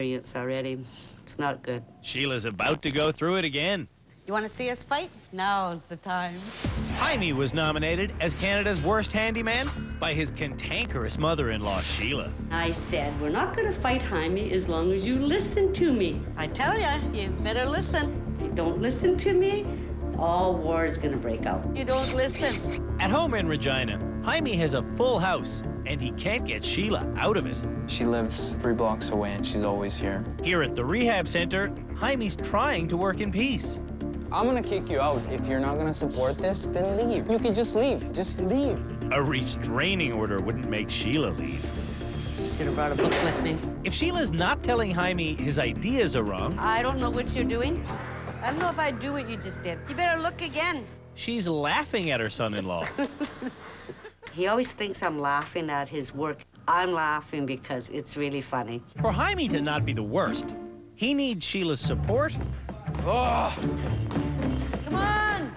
experience already. It's not good. Sheila's about to go through it again. You want to see us fight? Now's the time. Jaime was nominated as Canada's worst handyman by his cantankerous mother-in-law, Sheila. I said, we're not going to fight Jaime as long as you listen to me. I tell ya, you better listen. If you don't listen to me, all war is going to break out. You don't listen. At home in Regina, Jaime has a full house, and he can't get Sheila out of it. She lives 3 blocks away, and she's always here. Here at the rehab center, Jaime's trying to work in peace. I'm gonna kick you out. If you're not gonna support this, then leave. You can just leave. Just leave. A restraining order wouldn't make Sheila leave. Should have brought a book with me. If Sheila's not telling Jaime his ideas are wrong, I don't know what you're doing. I don't know if I'd do what you just did. You better look again. she's laughing at her son-in-law. He always thinks I'm laughing at his work. I'm laughing because it's really funny. For Jaime to not be the worst, he needs Sheila's support. Oh. Come on!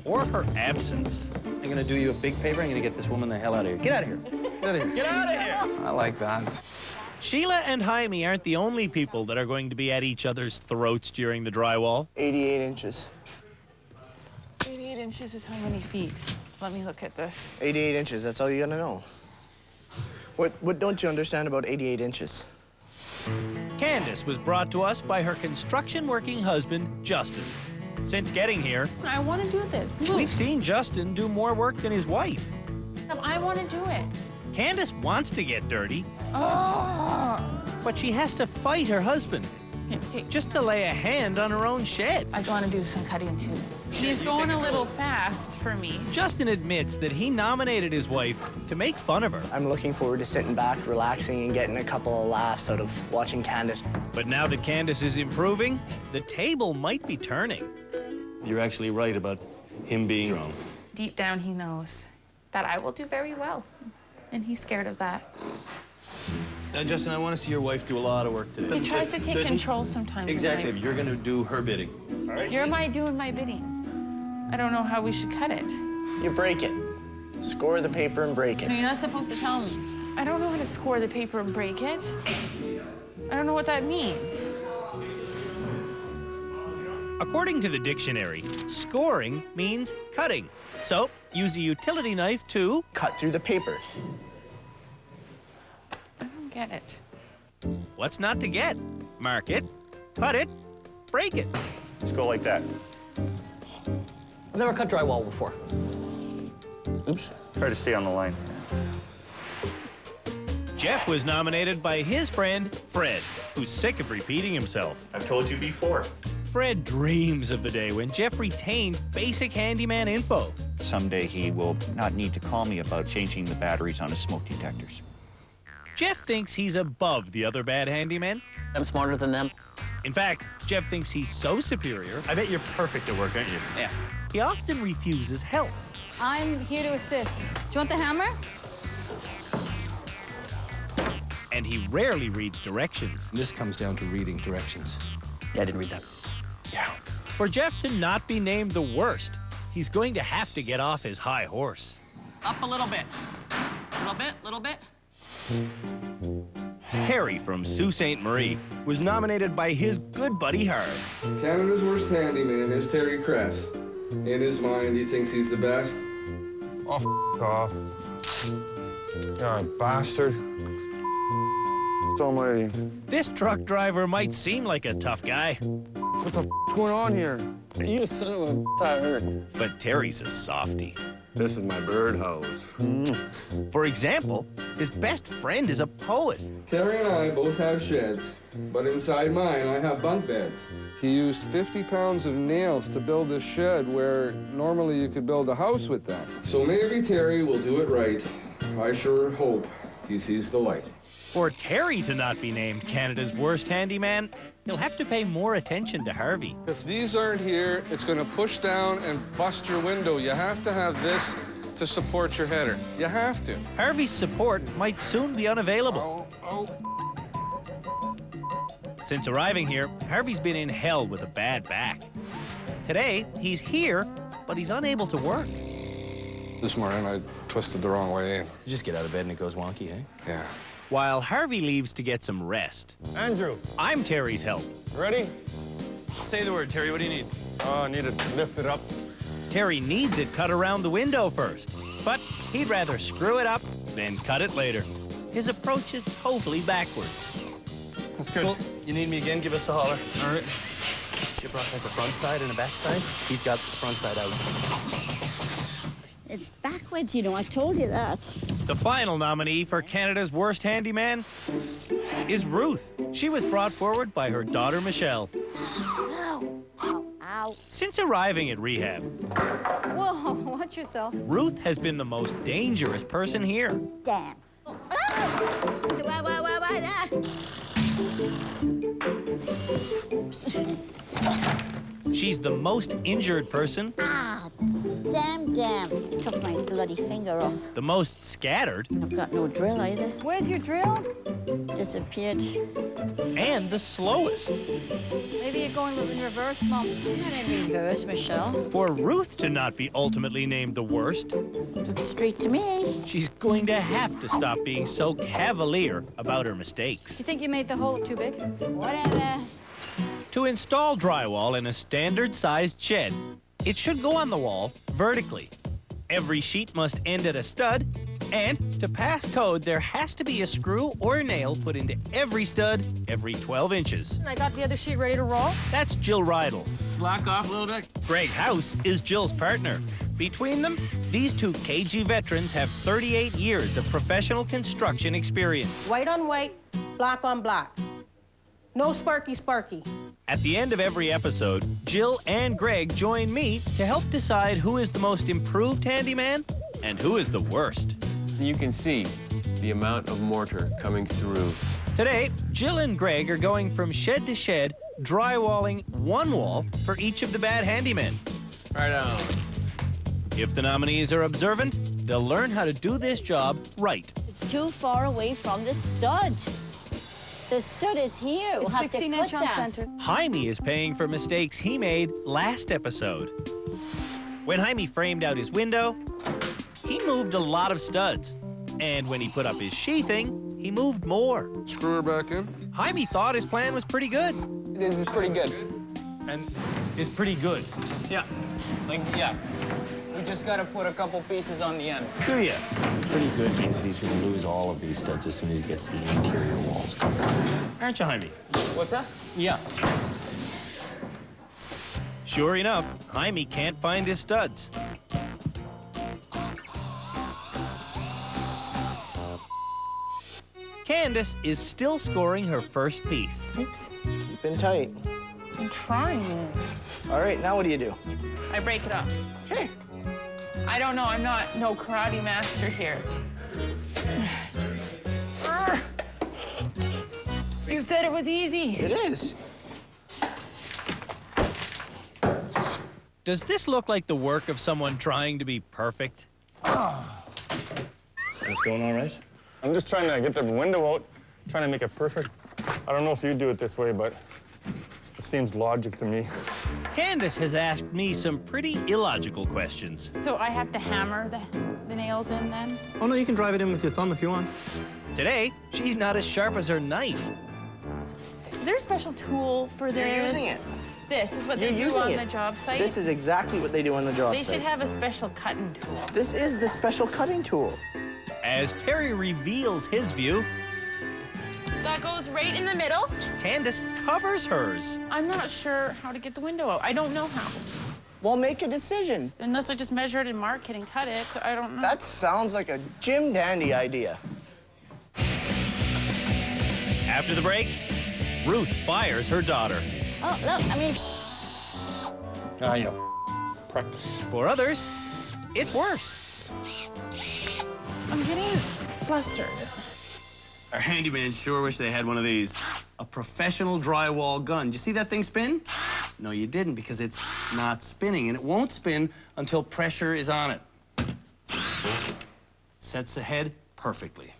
Or her absence. I'm gonna do you a big favor. I'm gonna get this woman the hell out of here. Get out of here. Get out of here. Get out of here! I like that. Sheila and Jaime aren't the only people that are going to be at each other's throats during the drywall. 88 inches. 88 inches is how many feet? Let me look at this. 88 inches, that's all you gotta know. What don't you understand about 88 inches? Candace was brought to us by her construction-working husband, Justin. Since getting here, I want to do this. Move. we've seen Justin do more work than his wife. I want to do it. Candace wants to get dirty, Oh. but she has to fight her husband Okay. just to lay a hand on her own shed. I want to do some cutting too. He's going a little fast for me. Justin admits that he nominated his wife to make fun of her. I'm looking forward to sitting back, relaxing, and getting a couple of laughs out of watching Candace. But now that Candace is improving, the table might be turning. You're actually right about him being wrong. Deep down, he knows that I will do very well, and he's scared of that. Now, Justin, I want to see your wife do a lot of work today. He tries to take control sometimes. Exactly. and You're gonna do her bidding. You're doing my bidding. I don't know how we should cut it. You break it. Score the paper and break No, it. you're not supposed to tell me. I don't know how to score the paper and break it. I don't know what that means. According to the dictionary, scoring means cutting. So, use a utility knife to Cut through the paper. I don't get it. what's not to get? Mark it, cut it, break it. Let's go like that. I've never cut drywall before. Oops. Try to stay on the line. Jeff was nominated by his friend, Fred, who's sick of repeating himself. I've told you before. Fred dreams of the day when Jeff retains basic handyman info. Someday he will not need to call me about changing the batteries on his smoke detectors. Jeff thinks he's above the other bad handymen. I'm smarter than them. In fact, Jeff thinks he's so superior, I bet you're perfect at work, aren't you? yeah, he often refuses help. I'm here to assist. Do you want the hammer? And he rarely reads directions. This comes down to reading directions. Yeah, I didn't read that. Yeah. For Jeff to not be named the worst, he's going to have to get off his high horse. Up a little bit. Little bit. Terry from Sault Ste. Marie was nominated by his good buddy Harv. Canada's worst handyman is Terry Cress. In his mind, he thinks he's the best. Oh, off. Yeah, bastard. Almighty. This truck driver might seem like a tough guy, What the going on here? You son of a tired. but Terry's a softie. This is my birdhouse. For example, his best friend is a poet. Terry and I both have sheds, but inside mine, I have bunk beds. He used 50 pounds of nails to build this shed where normally you could build a house with that. So maybe Terry will do it right. I sure hope he sees the light. For Terry to not be named Canada's worst handyman, he'll have to pay more attention to Harvey. If these aren't here, it's going to push down and bust your window. You have to have this to support your header. You have to. Harvey's support might soon be unavailable. Since arriving here, Harvey's been in hell with a bad back. Today, he's here, but he's unable to work. This morning, I twisted the wrong way in. You just get out of bed and it goes wonky, eh? Yeah. while Harvey leaves to get some rest. Andrew, I'm Terry's help. ready? Say the word, Terry. What do you need? Oh, I need it lifted up. Terry needs it cut around the window first, but he'd rather screw it up than cut it later. His approach is totally backwards. That's good. Cool. You need me again? Give us a holler. All right. Shiprock has a front side and a back side. He's got the front side out. It's backwards, you know. I told you that. The final nominee for Canada's Worst Handyman is Ruth. She was brought forward by her daughter, Michelle. Ow. Ow. Ow. Since arriving at rehab, Whoa, watch yourself. Ruth has been the most dangerous person here. Damn. She's the most injured person, Ah, damn. Took my bloody finger off. the most scattered, I've got no drill either. Where's your drill? Disappeared. and the slowest. Maybe you're going in reverse, Mom. Not in reverse, Michelle. For Ruth to not be ultimately named the worst, Took it straight to me. she's going to have to stop being so cavalier about her mistakes. You think you made the hole too big? Whatever. To install drywall in a standard-sized shed, it should go on the wall vertically. Every sheet must end at a stud, and to pass code, there has to be a screw or a nail put into every stud every 12 inches. I got the other sheet ready to roll. That's Jill Rydell. Slack off a little bit. Greg House is Jill's partner. Between them, these two KG veterans have 38 years of professional construction experience. White on white, black on black. No sparky. At the end of every episode, Jill and Greg join me to help decide who is the most improved handyman and who is the worst. You can see the amount of mortar coming through. Today, Jill and Greg are going from shed to shed, drywalling one wall for each of the bad handymen. Right on. If the nominees are observant, they'll learn how to do this job right. It's too far away from the stud. The stud is here. We'll It's have to 16 cut inch on that. center. Jaime is paying for mistakes he made last episode. When Jaime framed out his window, he moved a lot of studs. And when he put up his sheathing, he moved more. Screw her back in. Jaime thought his plan was pretty good. This is pretty good. And is pretty good. Yeah. Yeah. We just gotta put a couple pieces on the end. Do ya? Pretty good means that he's going to lose all of these studs as soon as he gets the interior walls covered. Aren't you, Jaime? What's that? Yeah. Sure enough, Jaime can't find his studs. Candace is still scoring her first piece. Oops. Keeping tight. I'm trying. All right, now what do? I break it up. Okay. I don't know. I'm not no karate master here. You said it was easy. It is. Does this look like the work of someone trying to be perfect? It's going all right? I'm just trying to get the window out, trying to make it perfect. I don't know if you do it this way, but it seems logic to me. Candace has asked me some pretty illogical questions. So I have to hammer the nails in then? Oh, no, you can drive it in with your thumb if you want. Today, she's not as sharp as her knife. Is there a special tool for this? You're using it. This is what You're they do using on it. the job site? This is exactly what they do on the job They site. should have a special cutting tool. This is the special cutting tool. As Terry reveals his view, That goes right in the middle. Candace covers hers. I'm not sure how to get the window out. I don't know how. Well, make a decision. Unless I just measure it and mark it and cut it, I don't know. That sounds like a Jim Dandy idea. After the break, Ruth fires her daughter. Oh, look, I mean... Ah, yeah. Prick. For others, it's worse. I'm getting flustered. Our handyman sure wish they had one of these. A professional drywall gun. Did you see that thing spin? No, you didn't, because it's not spinning, and it won't spin until pressure is on it. Sets the head perfectly.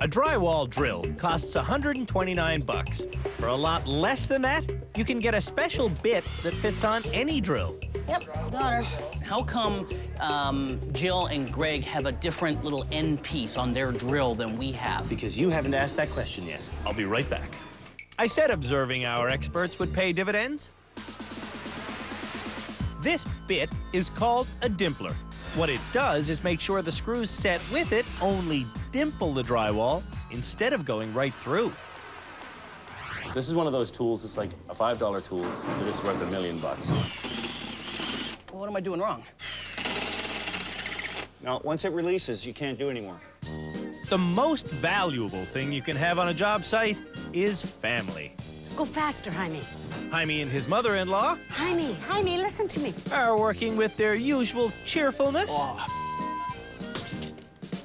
A drywall drill costs $129. For a lot less than that, you can get a special bit that fits on any drill. Yep, got her. How come Jill and Greg have a different little end piece on their drill than we have? Because you haven't asked that question yet. I'll be right back. I said observing our experts would pay dividends. This bit is called a dimpler. What it does is make sure the screws set with it only dimple the drywall instead of going right through. This is one of those tools, it's like a $5 tool, but it's worth $1 million. What am I doing wrong? Now, once it releases, you can't do anymore. The most valuable thing you can have on a job site is family. Go faster, Jaime. Jaime and his mother-in-law Jaime, listen to me. are working with their usual cheerfulness.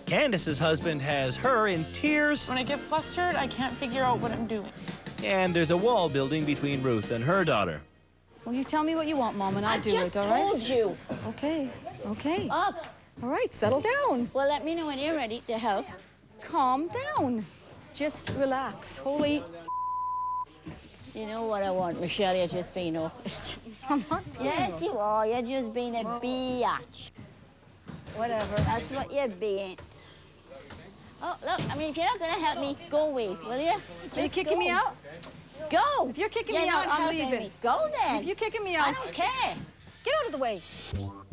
Candace's husband has her in tears. When I get flustered, I can't figure out what I'm doing. And there's a wall building between Ruth and her daughter. Well, you tell me what you want, Mom, and I'll do it, all right? I just told you. Okay, okay. Up. All right, settle down. Well, let me know when you're ready to help. Calm down. Just relax. Holy... You know what I want, Michelle, you're just being honest. I'm not being Yes, you are. You're just being a biatch. Whatever. That's what you're being. Oh, look, I mean, if you're not going to help me, go away, will you? Are you kicking me out? Go. If you're kicking You're me out, not I'm helping leaving. me. Go then. If you're kicking me out... I don't care. Get out of the way.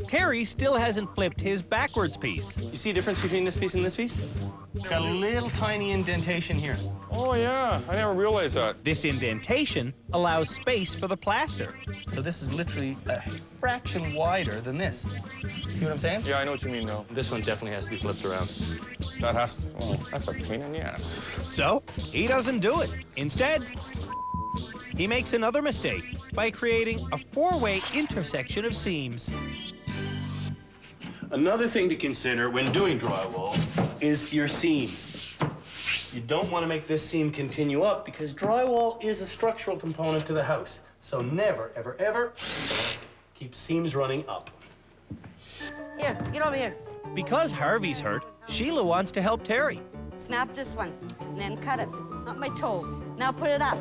Terry still hasn't flipped his backwards piece. You see a difference between this piece and this piece? It's got a little tiny indentation here. Oh, yeah. I never realized that. This indentation allows space for the plaster. So this is literally a fraction wider than this. See what I'm saying? Yeah, I know what you mean now. This one definitely has to be flipped around. That has to... Oh, that's a pain in the ass. So he doesn't do it. Instead, he makes another mistake by creating a four-way intersection of seams. Another thing to consider when doing drywall is your seams. You don't want to make this seam continue up because drywall is a structural component to the house. So never, ever, ever keep seams running up. Here, get over here. Because Harvey's hurt, Sheila wants to help Terry. Snap this one, and then cut it. Not my toe. Now put it up.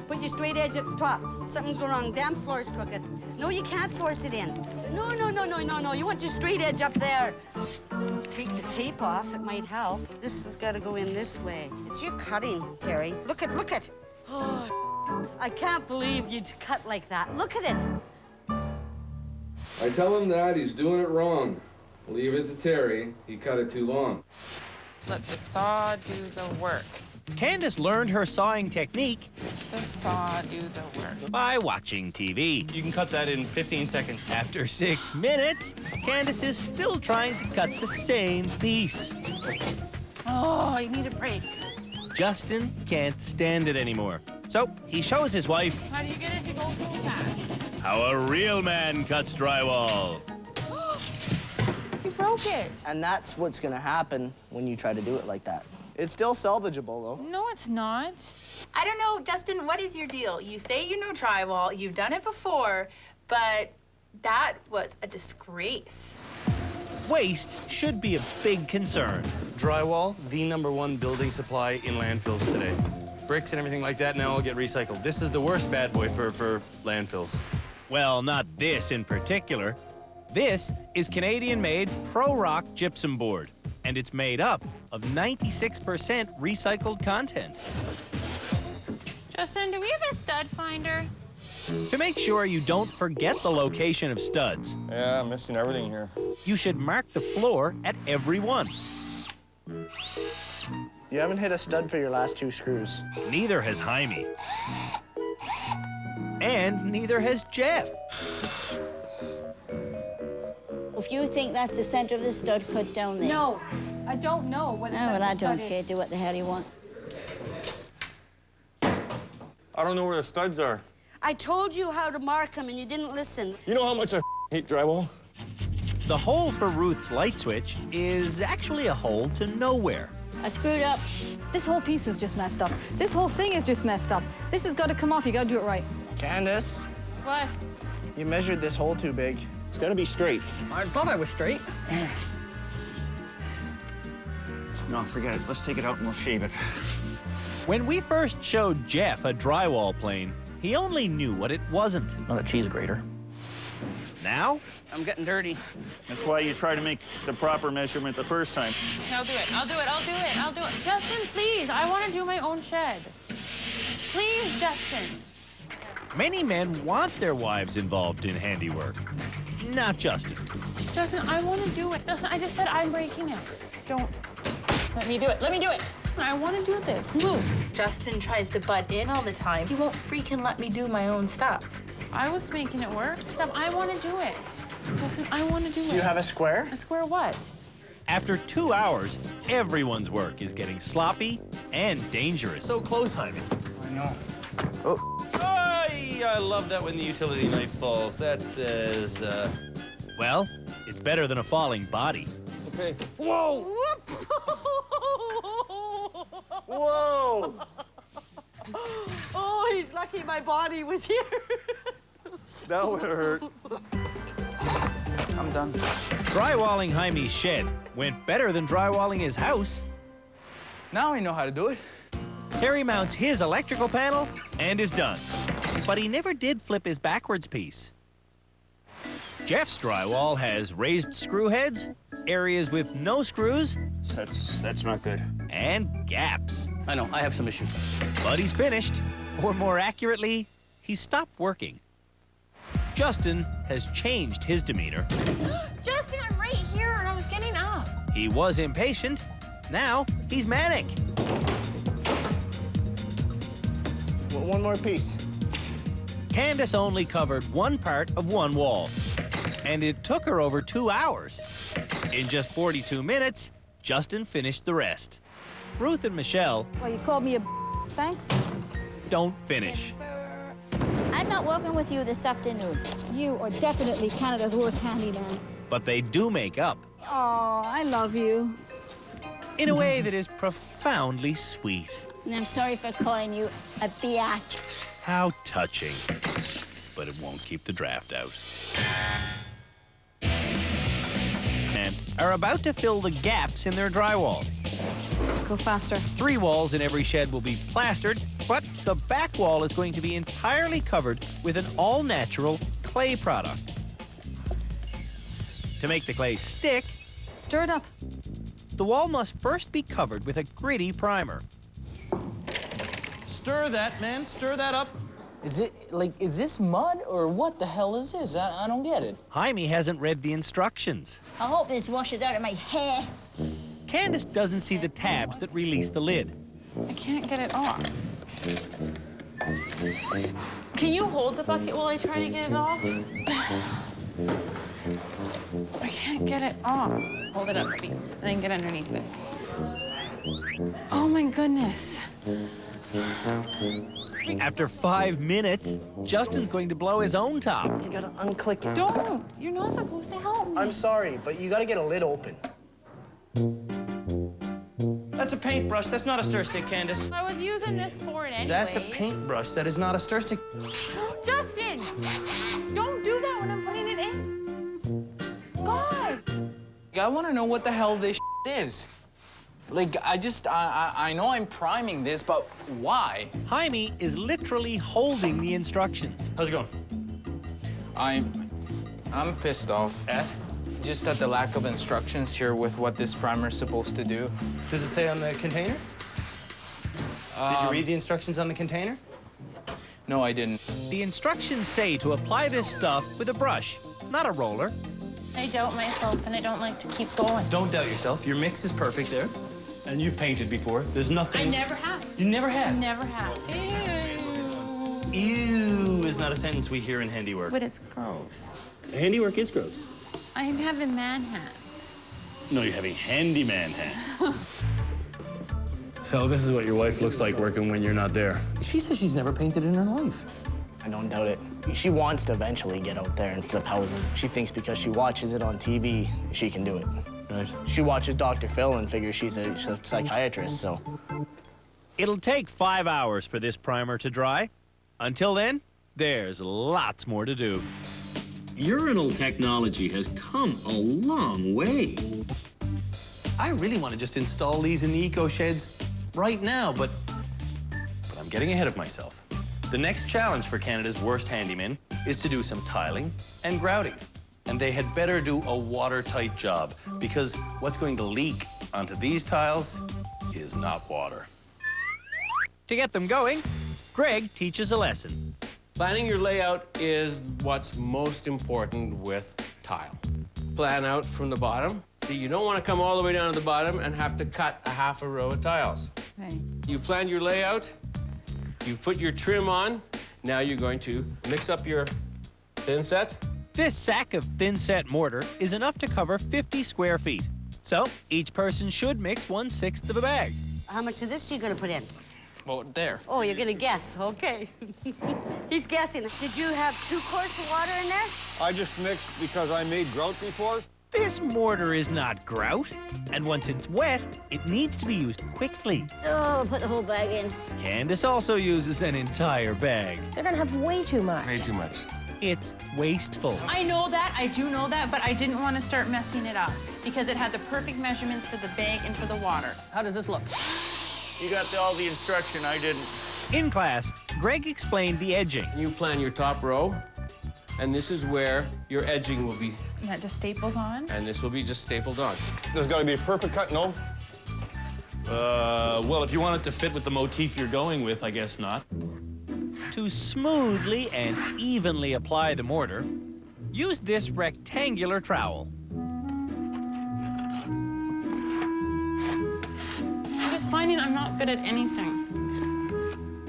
Put your straight edge at the top. Something's going wrong. Damn floor's crooked. No, you can't force it in. No. You want your straight edge up there. Take the tape off. It might help. This has got to go in this way. It's your cutting, Terry. Look at. Oh, I can't believe you'd cut like that. Look at it. I tell him that, he's doing it wrong. Leave it to Terry. He cut it too long. Let the saw do the work. Candace learned her sawing technique The saw do the work. by watching TV. You can cut that in 15 seconds. After 6 minutes, Candace is still trying to cut the same piece. Oh, I need a break. Justin can't stand it anymore. So he shows his wife How do you get it to go so fast? how a real man cuts drywall. You broke it. And that's what's gonna happen when you try to do it like that. It's still salvageable, though. No, it's not. I don't know, Justin, what is your deal? You say you know drywall, you've done it before, but that was a disgrace. Waste should be a big concern. Drywall, the #1 building supply in landfills today. Bricks and everything like that now all get recycled. This is the worst bad boy for landfills. Well, not this in particular. This is Canadian-made Pro-Rock gypsum board, and it's made up of 96% recycled content. Justin, do we have a stud finder? To make sure you don't forget the location of studs, Yeah, I'm missing everything here. you should mark the floor at every one. You haven't hit a stud for your last 2 screws. Neither has Jaime. And neither has Jeff. If you think that's the center of the stud, cut down there. No, I don't know where the Oh, center well, of I the don't stud care. is. Do what the hell you want. I don't know where the studs are. I told you how to mark them, and you didn't listen. You know how much I hate drywall? The hole for Ruth's light switch is actually a hole to nowhere. I screwed up. This whole piece is just messed up. This whole thing is just messed up. This has got to come off. You got to do it right. Candace, What? you measured this hole too big. It's got to be straight. I thought I was straight. No, forget it. Let's take it out and we'll shave it. When we first showed Jeff a drywall plane, he only knew what it wasn't. Not a cheese grater. Now, I'm getting dirty. That's why you try to make the proper measurement the first time. I'll do it. I'll do it. I'll do it. I'll do it. Justin, please. I want to do my own shed. Please, Justin. many men want their wives involved in handiwork. Not Justin. Justin, I want to do it. Justin, I just said I'm breaking it. Don't. Let me do it. Let me do it. I want to do this. Move. Justin tries to butt in all the time. He won't freaking let me do my own stuff. I was making it work. Stop. I want to do it. Justin, I want to do it. Do you have a square? A square what? After 2 hours, everyone's work is getting sloppy and dangerous. So close, Jaime. I know. Oh. I love that when the utility knife falls. That is, Well, it's better than a falling body. Okay. Whoa! Whoa! Oh, he's lucky my body was here. That would hurt. I'm done. Drywalling Jaime's shed went better than drywalling his house. Now I know how to do it. Terry mounts his electrical panel and is done. But he never did flip his backwards piece. Jeff's drywall has raised screw heads, areas with no screws, That's not good. and gaps. I know, I have some issues. But he's finished, or more accurately, he stopped working. Justin has changed his demeanor. Justin, I'm right here and I was getting up. He was impatient. Now he's manic. One more piece. Candace only covered one part of one wall, and it took her over 2 hours. In just 42 minutes, Justin finished the rest. Ruth and Michelle Well, you called me a thanks. don't finish. I'm not working with you this afternoon. You are definitely Canada's worst handyman. But they do make up Oh, I love you. in a way that is profoundly sweet. And I'm sorry for calling you a biatch. How touching. But it won't keep the draft out. And are about to fill the gaps in their drywall. Go faster. 3 walls in every shed will be plastered, but the back wall is going to be entirely covered with an all-natural clay product. To make the clay stick, Stir it up. the wall must first be covered with a gritty primer. Stir that, man. Stir that up. Is this mud or what the hell is this? I don't get it. Jaime hasn't read the instructions. I hope this washes out of my hair. Candace doesn't see the tabs that release the lid. I can't get it off. Can you hold the bucket while I try to get it off? I can't get it off. Hold it up, baby. Then get underneath it. Oh my goodness. After 5 minutes, Justin's going to blow his own top. You gotta unclick it. Don't. You're not supposed to help me. I'm sorry, but you gotta get a lid open. That's a paintbrush. That's not a stir stick, Candace. I was using this for it anyway. That's a paintbrush. That is not a stir stick. Justin! Don't do that when I'm putting it in. God! I want to know what the hell this is. Like, I know I'm priming this, but why? Jaime is literally holding the instructions. How's it going? I'm pissed off. Just at the lack of instructions here with what this primer is supposed to do. Does it say on the container? Did you read the instructions on the container? No, I didn't. The instructions say to apply this stuff with a brush, not a roller. I doubt myself and I don't like to keep going. Don't doubt yourself. Your mix is perfect there. And you've painted before. There's nothing... I never have. You never have? Never have. Ew. Ew is not a sentence we hear in handiwork. But it's gross. Handiwork is gross. I'm having man hands. No, you're having handyman hands. So this is what your wife looks like working when you're not there. She says she's never painted in her life. I don't doubt it. She wants to eventually get out there and flip houses. She thinks because she watches it on TV, she can do it. Right. She watches Dr. Phil and figures she's a psychiatrist, so. It'll take 5 hours for this primer to dry. Until then, there's lots more to do. Urinal technology has come a long way. I really want to just install these in the eco sheds right now, but I'm getting ahead of myself. The next challenge for Canada's worst handymen is to do some tiling and grouting. And they had better do a watertight job, because what's going to leak onto these tiles is not water. To get them going, Greg teaches a lesson. Planning your layout is what's most important with tile. Plan out from the bottom. See, you don't want to come all the way down to the bottom and have to cut a half a row of tiles. Right. You've planned your layout, you've put your trim on, now you're going to mix up your thin set. This sack of thin-set mortar is enough to cover 50 square feet. So each person should mix 1/6 of a bag. How much of this are you gonna put in? Well, there. Oh, you're gonna guess, okay. He's guessing. Did you have 2 quarts of water in there? I just mixed because I made grout before. This mortar is not grout, and once it's wet, it needs to be used quickly. Oh, put the whole bag in. Candace also uses an entire bag. They're gonna have way too much. Way too much. It's wasteful. I know that, I do know that, but I didn't want to start messing it up because it had the perfect measurements for the bag and for the water. How does this look? You got all the instruction, I didn't. In class, Greg explained the edging. You plan your top row, and this is where your edging will be, And that just staples on. and this will be just stapled on. There's got to be a perfect cut, no? Well, if you want it to fit with the motif you're going with, I guess not. To smoothly and evenly apply the mortar, use this rectangular trowel. I'm just finding I'm not good at anything.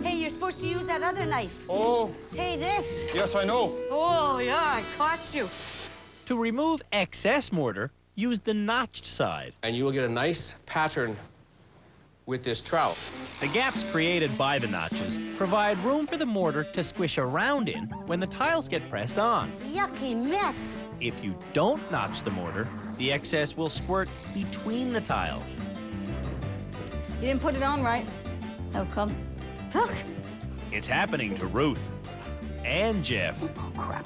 Hey, you're supposed to use that other knife. Oh. Hey, this. Yes, I know. Oh, yeah, I caught you. To remove excess mortar, use the notched side. And you will get a nice pattern with this trowel. The gaps created by the notches provide room for the mortar to squish around in when the tiles get pressed on. Yucky mess. If you don't notch the mortar, the excess will squirt between the tiles. You didn't put it on right. How come? Look. It's happening to Ruth and Jeff. Oh, crap.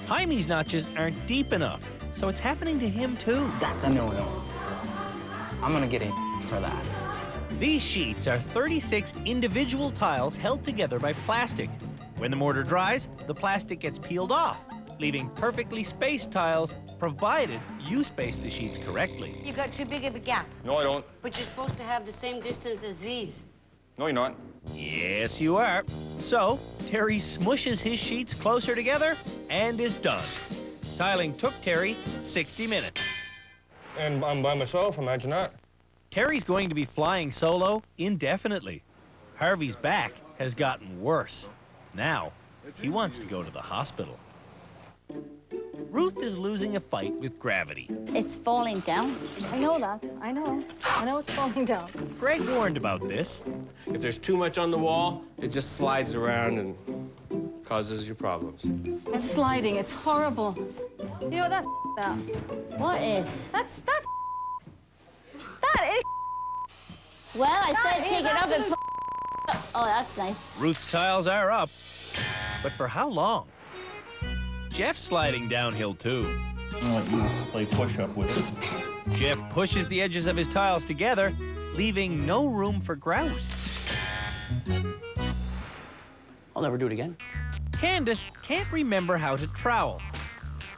Jaime's notches aren't deep enough, so it's happening to him too. That's a no-no. I'm gonna get in for that. These sheets are 36 individual tiles held together by plastic. When the mortar dries, the plastic gets peeled off, leaving perfectly spaced tiles, provided you space the sheets correctly. You got too big of a gap. No, I don't. But you're supposed to have the same distance as these. No, you're not. Yes, you are. So, Terry smushes his sheets closer together and is done. Tiling took Terry 60 minutes. And I'm by myself, imagine that. Terry's going to be flying solo indefinitely. Harvey's back has gotten worse. Now, he wants to go to the hospital. Ruth is losing a fight with gravity. It's falling down. I know that. I know. I know it's falling down. Greg warned about this. If there's too much on the wall, it just slides around and causes you problems. It's sliding. It's horrible. You know what that's that? What is? That is. Well, I That said is take it up and absolute- put. Oh, that's nice. Ruth's tiles are up, but for how long? Jeff's sliding downhill too. I'll let you play push-up with it. Jeff pushes the edges of his tiles together, leaving no room for grout. I'll never do it again. Candace can't remember how to trowel.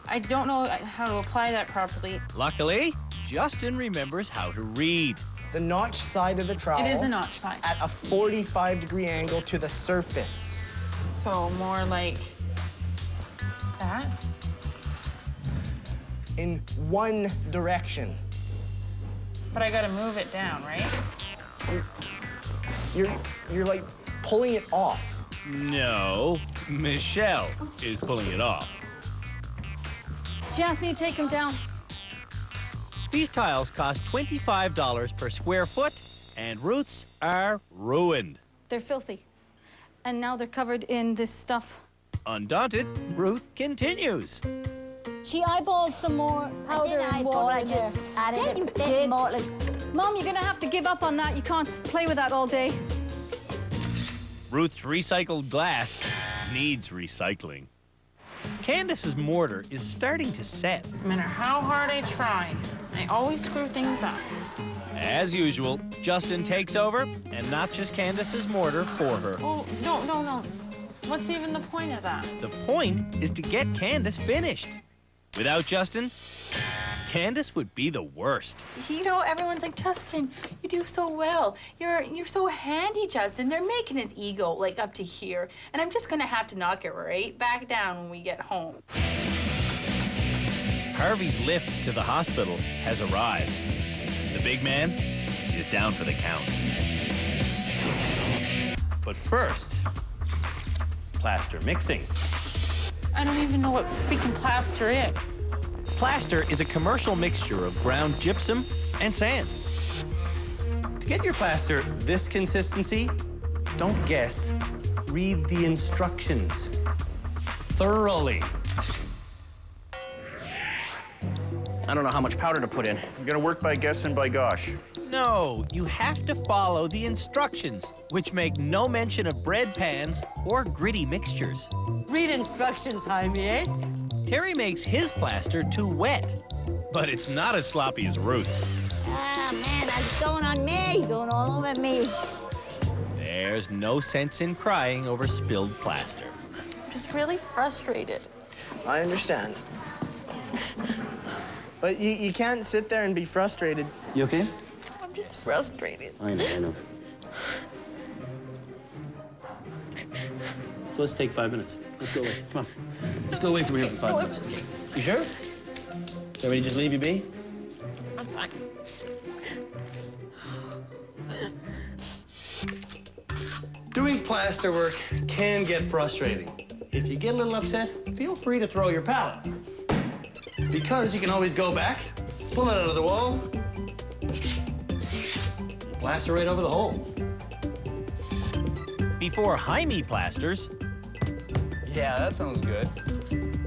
I don't know how to apply that properly. Luckily, Justin remembers how to read. The notch side of the trowel. It is a notch side. At a 45-degree angle to the surface. So more like that? In one direction. But I gotta move it down, right? You're like pulling it off. No, Michelle is pulling it off. Jeff, need to take him down. These tiles cost $25 per square foot, and Ruth's are ruined. They're filthy. And now they're covered in this stuff. Undaunted, Ruth continues. She eyeballed some more powder and eyeball, water I in just there. added Yeah, a you bit did. more, like- Mom, you're gonna have to give up on that. You can't play with that all day. Ruth's recycled glass needs recycling. Candace's mortar is starting to set. No matter how hard I try, I always screw things up. As usual, Justin takes over and notches Candace's mortar for her. Oh, no. What's even the point of that? The point is to get Candace finished. Without Justin, Candace would be the worst. You know, everyone's like, Justin, you do so well. You're so handy, Justin. They're making his ego, like, up to here. And I'm just gonna have to knock it right back down when we get home. Harvey's lift to the hospital has arrived. The big man is down for the count. But first, plaster mixing. I don't even know what freaking plaster is. Plaster is a commercial mixture of ground gypsum and sand. To get your plaster this consistency, don't guess. Read the instructions thoroughly. I don't know how much powder to put in. You're gonna work by guess and by gosh. No, you have to follow the instructions, which make no mention of bread pans or gritty mixtures. Read instructions, Jaime, eh? Terry makes his plaster too wet, but it's not as sloppy as Ruth's. Ah, man, that's going on me, going all over me. There's no sense in crying over spilled plaster. I'm just really frustrated. I understand. But you can't sit there and be frustrated. You okay? I'm just frustrated. I know. So let's take 5 minutes. Let's go away. Come on. Let's go away from here for 5 minutes. You sure? Want me to just leave you be? I'm fine. Doing plaster work can get frustrating. If you get a little upset, feel free to throw your pallet. Because you can always go back, pull it out of the wall, plaster right over the hole. Before Jaime plasters, Yeah, that sounds good.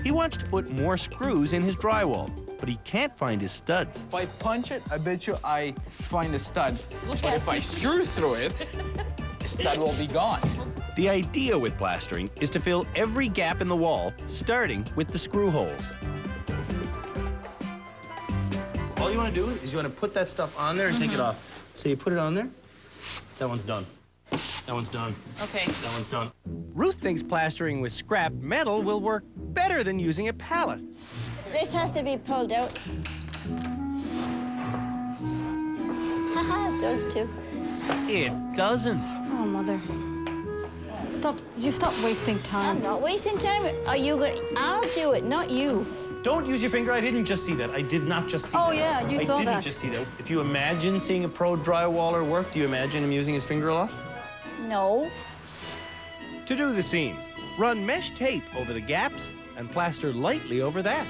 he wants to put more screws in his drywall, but he can't find his studs. If I punch it, I bet you I find a stud. But if I screw through it, the stud will be gone. The idea with plastering is to fill every gap in the wall, starting with the screw holes. All you want to do is you want to put that stuff on there and take it off. So you put it on there. That one's done. That one's done. Okay. That one's done. Ruth thinks plastering with scrap metal will work better than using a pallet. This has to be pulled out. Haha, it does too. It doesn't. Oh, Mother. You stop wasting time. I'm not wasting time. Are you going? I'll do it, not you. Don't use your finger. I didn't just see that. I did not just see that. Oh, yeah, you saw I didn't that. just see that. If you imagine seeing a pro drywaller work, do you imagine him using his finger a lot? No. To do the seams, run mesh tape over the gaps and plaster lightly over that.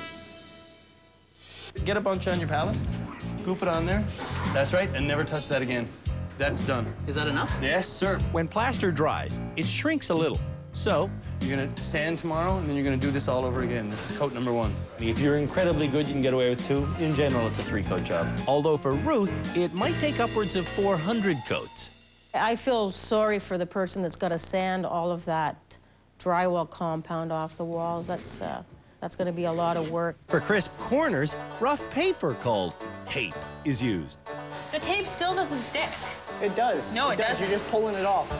Get a bunch on your pallet, goop it on there. That's right, and never touch that again. That's done. Is that enough? Yes, sir. When plaster dries, it shrinks a little. So, You're gonna sand tomorrow, and then you're gonna do this all over again. This is coat number 1. If you're incredibly good, you can get away with 2. In general, it's a 3-coat job. although for Ruth, it might take upwards of 400 coats. I feel sorry for the person that's got to sand all of that drywall compound off the walls. That's going to be a lot of work. For crisp corners, rough paper called tape is used. The tape still doesn't stick. It does. No, it doesn't. You're just pulling it off.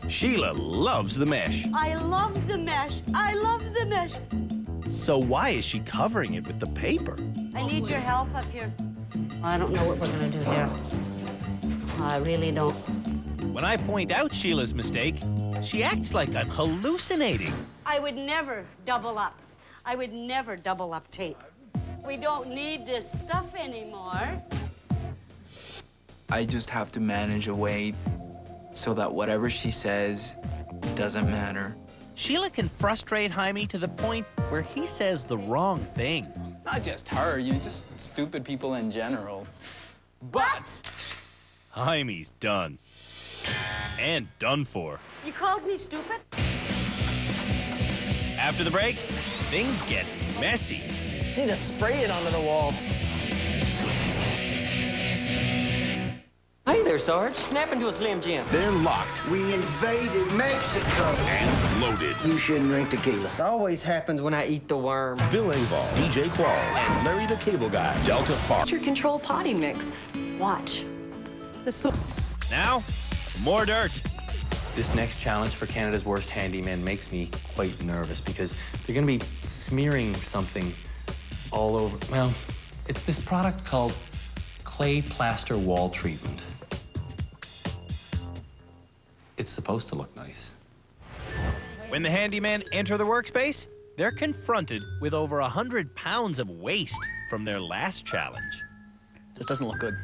Sheila loves the mesh. I love the mesh. I love the mesh. So why is she covering it with the paper? I need your help up here. I don't know what we're gonna do here. I really don't. When I point out Sheila's mistake, she acts like I'm hallucinating. I would never double up. I would never double up tape. We don't need this stuff anymore. I just have to manage a way so that whatever she says doesn't matter. Sheila can frustrate Jaime to the point where he says the wrong thing. Not just her, just stupid people in general. But Jaime's done. And done for. You called me stupid? After the break, things get messy. Need to spray it onto the wall. Hi there, there, Sarge. Snap into a Slim Jim. They're locked. We invaded Mexico. And loaded. You shouldn't drink tequila. This always happens when I eat the worm. Bill Engvall, DJ Qualls, and Larry the Cable Guy. Delta Farm. Your control potty mix. Watch. Now, more dirt. This next challenge for Canada's Worst Handyman makes me quite nervous because they're gonna be smearing something all over. Well, it's this product called clay plaster wall treatment. It's supposed to look nice. When the handymen enter the workspace, they're confronted with over 100 pounds of waste from their last challenge. This doesn't look good.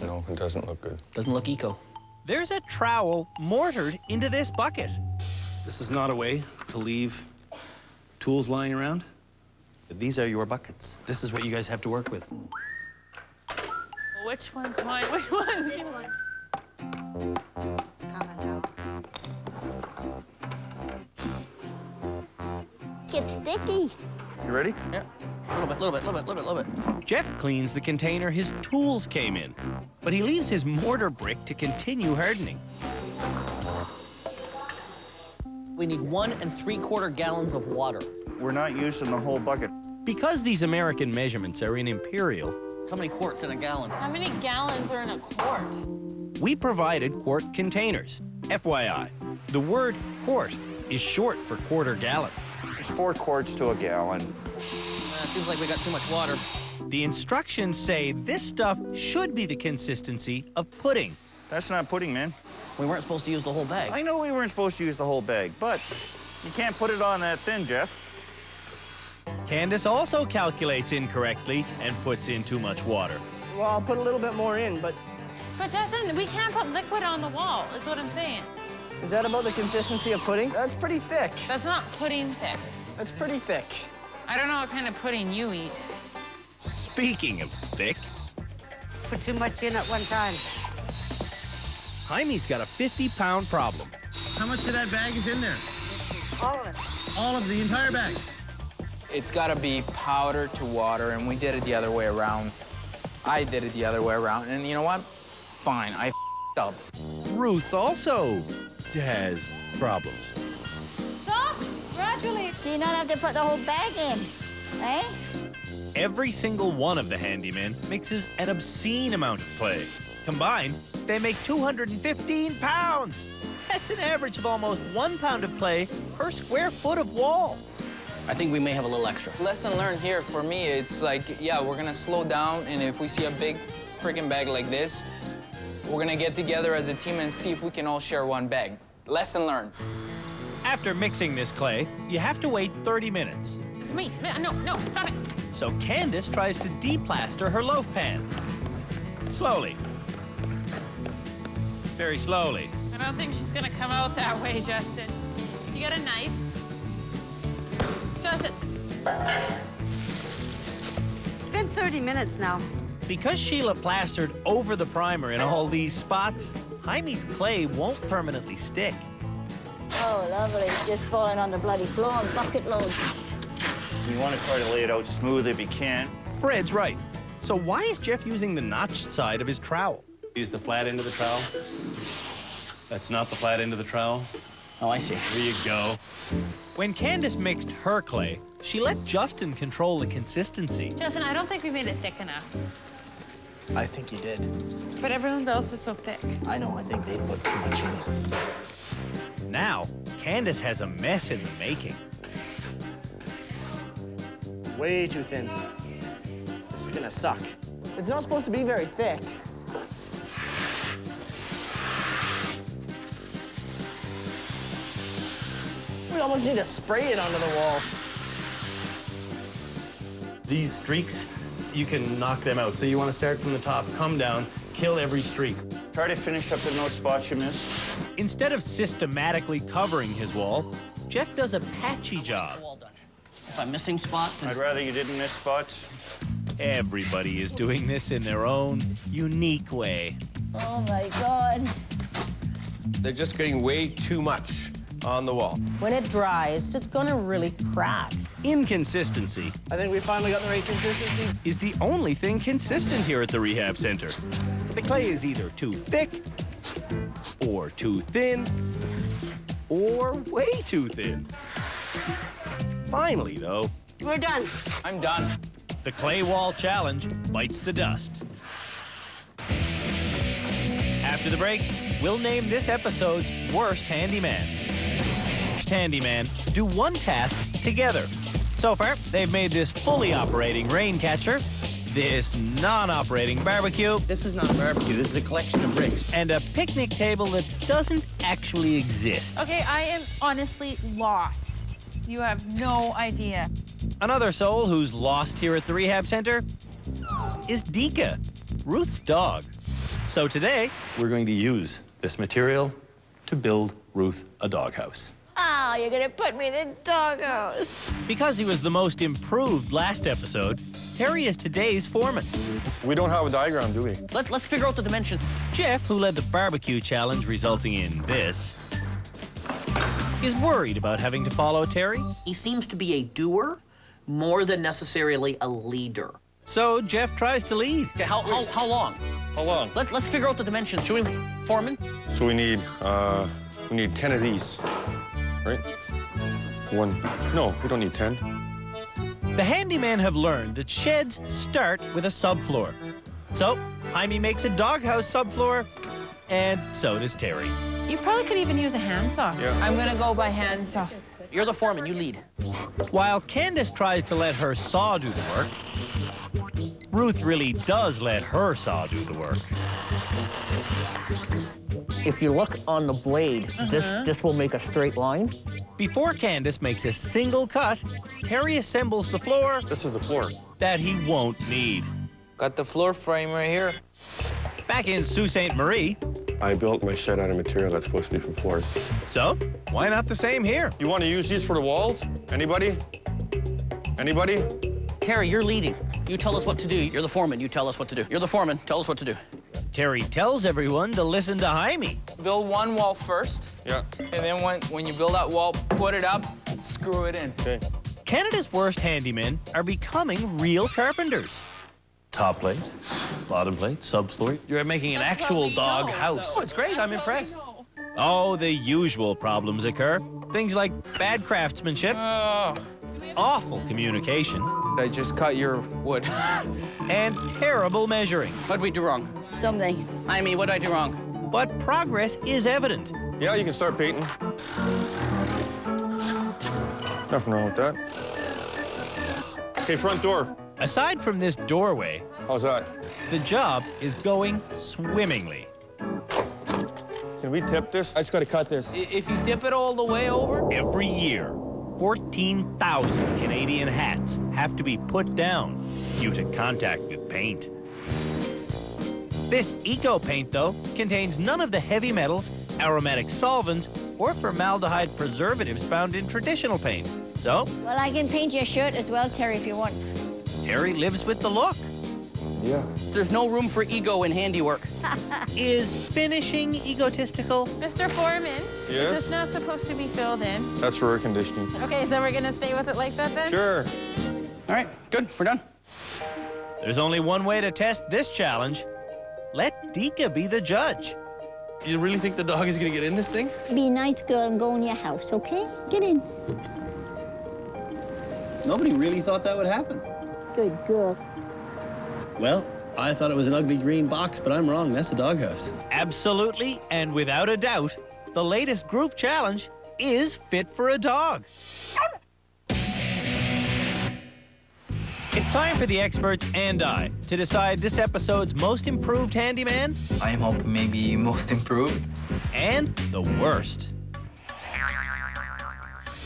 No, it doesn't look good. Doesn't look eco. There's a trowel mortared into this bucket. This is not a way to leave tools lying around. But these are your buckets. This is what you guys have to work with. Which one's mine? Which one? This one. It's coming out. It's sticky. You ready? Yeah. A little bit. Jeff cleans the container his tools came in, but he leaves his mortar brick to continue hardening. We need 1 3/4 gallons of water. We're not using the whole bucket. Because these American measurements are in imperial, How many quarts in a gallon? How many gallons are in a quart? we provided quart containers. FYI, the word quart is short for quarter gallon. It's 4 quarts to a gallon. Seems like we got too much water. The instructions say this stuff should be the consistency of pudding. That's not pudding, man. We weren't supposed to use the whole bag. I know we weren't supposed to use the whole bag, but you can't put it on that thin, Jeff. Candace also calculates incorrectly and puts in too much water. Well, I'll put a little bit more in, but But Justin, we can't put liquid on the wall, is what I'm saying. is that about the consistency of pudding? That's pretty thick. That's not pudding thick. That's pretty thick. I don't know what kind of pudding you eat. Speaking of thick, Put too much in at one time. Jaime's got a 50-pound problem. How much of that bag is in there? All of it. All of the entire bag. It's gotta be powder to water, and we did it the other way around. I did it the other way around, and you know what? Fine, I f***ed up. Ruth also has problems. Stop! Gradually. Do you not have to put the whole bag in? Eh? Every single one of the handymen mixes an obscene amount of clay. Combined, they make 215 pounds. That's an average of almost 1 pound of clay per square foot of wall. I think we may have a little extra. Lesson learned here for me, it's like, yeah, we're gonna slow down, and if we see a big freaking bag like this, we're gonna get together as a team and see if we can all share one bag. Lesson learned. After mixing this clay, you have to wait 30 minutes. It's me. No, stop it. So Candace tries to deplaster her loaf pan. Slowly. Very slowly. I don't think she's gonna come out that way, Justin. You got a knife? Justin. It's been 30 minutes now. Because Sheila plastered over the primer in all these spots, Jaime's clay won't permanently stick. Oh, lovely. It's just falling on the bloody floor in bucket loads. You want to try to lay it out smooth if you can. Fred's right. So why is Jeff using the notched side of his trowel? Use the flat end of the trowel. That's not the flat end of the trowel. Oh, I see. There you go. When Candace mixed her clay, she let Justin control the consistency. Justin, I don't think we made it thick enough. I think you did. But everyone's else is so thick. I know, I think they put too much in. Now, Candace has a mess in the making. Way too thin. This is gonna suck. It's not supposed to be very thick. We almost need to spray it onto the wall. These streaks, you can knock them out. So you want to start from the top, come down, kill every streak. Try to finish up in those spots you missed. Instead of systematically covering his wall, Jeff does a patchy job. If I'm missing spots... I'd rather you didn't miss spots. Everybody is doing this in their own unique way. Oh, my God. They're just getting way too much. on the wall. When it dries, it's gonna really crack. Inconsistency I think we finally got the right consistency. is the only thing consistent here at the rehab center. The clay is either too thick, or too thin, or way too thin. Finally, though, We're done. I'm done. the clay wall challenge bites the dust. After the break, we'll name this episode's worst handyman. Handyman do one task together. So far, they've made this fully operating rain catcher, this non-operating barbecue. This is not a barbecue. This is a collection of bricks. And a picnic table that doesn't actually exist. Okay, I am honestly lost. You have no idea. Another soul who's lost here at the rehab center is Dika, Ruth's dog. So today, We're going to use this material to build Ruth a doghouse. Oh, you're gonna put me in a doghouse. because he was the most improved last episode, Terry is today's foreman. We don't have a diagram, do we? Let's figure out the dimension. Jeff, who led the barbecue challenge resulting in this, is worried about having to follow Terry. He seems to be a doer more than necessarily a leader. So Jeff tries to lead. Okay, how long? How long? Let's figure out the dimensions. Should we, foreman? So we need 10 of these, right? One. No, we don't need 10. The handymen have learned that sheds start with a subfloor. So Jaime makes a doghouse subfloor, and so does Terry. You probably could even use a handsaw. Yeah. I'm gonna go by handsaw. You're the foreman, you lead. While Candace tries to let her saw do the work, Ruth really does let her saw do the work. If you look on the blade, this will make a straight line. Before Candace makes a single cut, Terry assembles the floor This is the floor. that he won't need. Got the floor frame right here. Back in Sault Ste. Marie, I built my shed out of material that's supposed to be for floors. so why not the same here? You want to use these for the walls? Anybody? Anybody? Terry, you're leading. You tell us what to do. You're the foreman. You tell us what to do. You're the foreman. Tell us what to do. Terry tells everyone to listen to Jaime. Build one wall first, Yeah. and then when you build that wall, put it up, screw it in. Okay. Canada's worst handymen are becoming real carpenters. Top plate, bottom plate, subfloor. You're making an actual dog house. Oh, it's great. I'm impressed. Oh, the usual problems occur. Things like bad craftsmanship, awful communication, I just cut your wood. and terrible measuring. What'd we do wrong? Something. I mean, what'd I do wrong? But progress is evident. Yeah, you can start painting. Nothing wrong with that. Okay, front door. Aside from this doorway, How's that? the job is going swimmingly. Can we tip this? I just got to cut this. If you dip it all the way over, Every year, 14,000 Canadian hats have to be put down due to contact with paint. This eco paint, though, contains none of the heavy metals, aromatic solvents, or formaldehyde preservatives found in traditional paint. So, Well, I can paint your shirt as well, Terry, if you want. Terry lives with the look. Yeah. There's no room for ego in handiwork. Is finishing egotistical? Mr. Foreman, Yes? is this not supposed to be filled in? That's for air conditioning. Okay, so we're gonna stay with it like that then? Sure. All right, good. We're done. There's only one way to test this challenge. Let Dika be the judge. You really think the dog is gonna get in this thing? Be a nice girl and go in your house, okay? Get in. Nobody really thought that would happen. Good girl. Well, I thought it was an ugly green box, but I'm wrong. That's a doghouse. Absolutely, and without a doubt, the latest group challenge is fit for a dog. It's time for the experts and I to decide this episode's most improved handyman. I'm hoping maybe most improved. And the worst.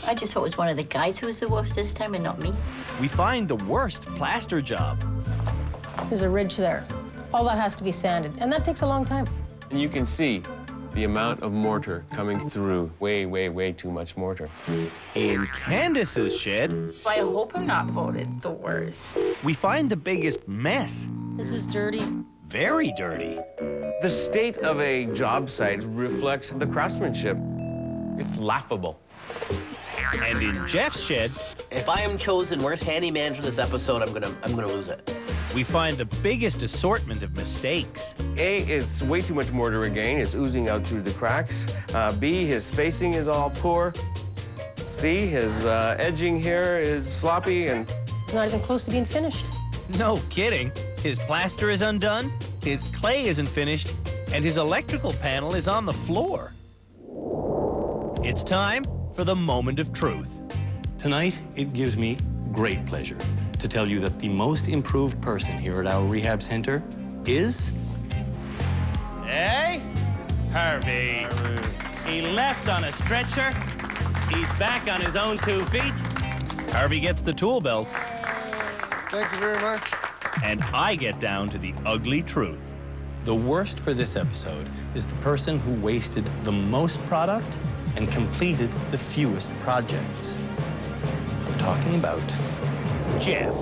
I just hope it was one of the guys who was the worst this time and not me. We find the worst plaster job. There's a ridge there. All that has to be sanded, and that takes a long time. And you can see the amount of mortar coming through. Way, way, way too much mortar. In Candace's shed, I hope I'm not voted the worst. we find the biggest mess. This is dirty. Very dirty. The state of a job site reflects the craftsmanship. It's laughable. And in Jeff's shed, If I am chosen worst handyman for this episode, I'm gonna lose it. we find the biggest assortment of mistakes. A, it's way too much mortar again. It's oozing out through the cracks. B, his spacing is all poor. C, his edging here is sloppy and... It's not even close to being finished. No kidding. His plaster is undone, his clay isn't finished, and his electrical panel is on the floor. It's time for the moment of truth. Tonight, it gives me great pleasure to tell you that the most improved person here at our rehab center is... Hey, Harvey. He left on a stretcher. He's back on his own 2 feet. Harvey gets the tool belt. Thank you very much. And I get down to the ugly truth. The worst for this episode is the person who wasted the most product and completed the fewest projects. I'm talking about Jeff.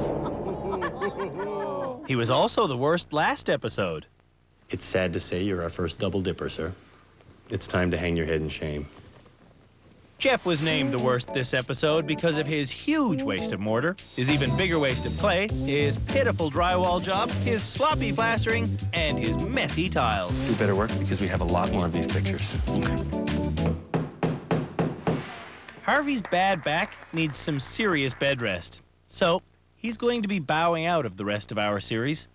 He was also the worst last episode. It's sad to say you're our first double dipper, sir. It's time to hang your head in shame. Jeff was named the worst this episode because of his huge waste of mortar, his even bigger waste of clay, his pitiful drywall job, his sloppy plastering, and his messy tiles. Do better work because we have a lot more of these pictures. Okay. Harvey's bad back needs some serious bed rest. So he's going to be bowing out of the rest of our series.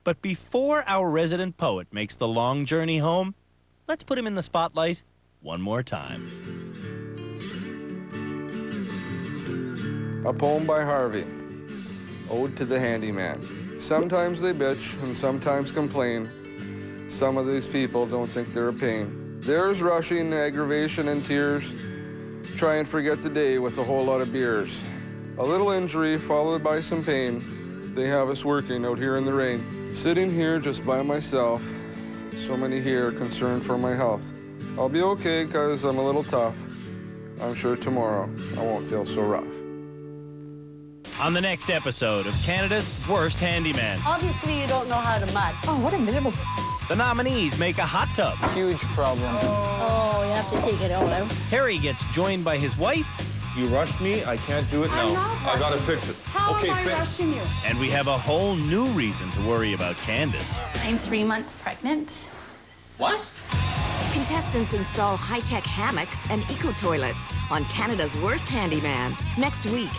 But before our resident poet makes the long journey home, let's put him in the spotlight one more time. A poem by Harvey, Ode to the Handyman. Sometimes they bitch and sometimes complain. Some of these people don't think they're a pain. There's rushing, aggravation, and tears. Try and forget the day with a whole lot of beers. A little injury followed by some pain. They have us working out here in the rain. Sitting here just by myself. So many here concerned for my health. I'll be okay because I'm a little tough. I'm sure tomorrow I won't feel so rough. On the next episode of Canada's Worst Handyman. Obviously, you don't know how to mud. Oh, what a miserable... The nominees make a hot tub. Huge problem. Oh, you have to take it all out. Harry gets joined by his wife. You rushed me. I can't do it now. I gotta fix it. How okay, am I rushing you? And we have a whole new reason to worry about Candace. I'm 3 months pregnant. What? Contestants install high-tech hammocks and eco-toilets on Canada's Worst Handyman next week.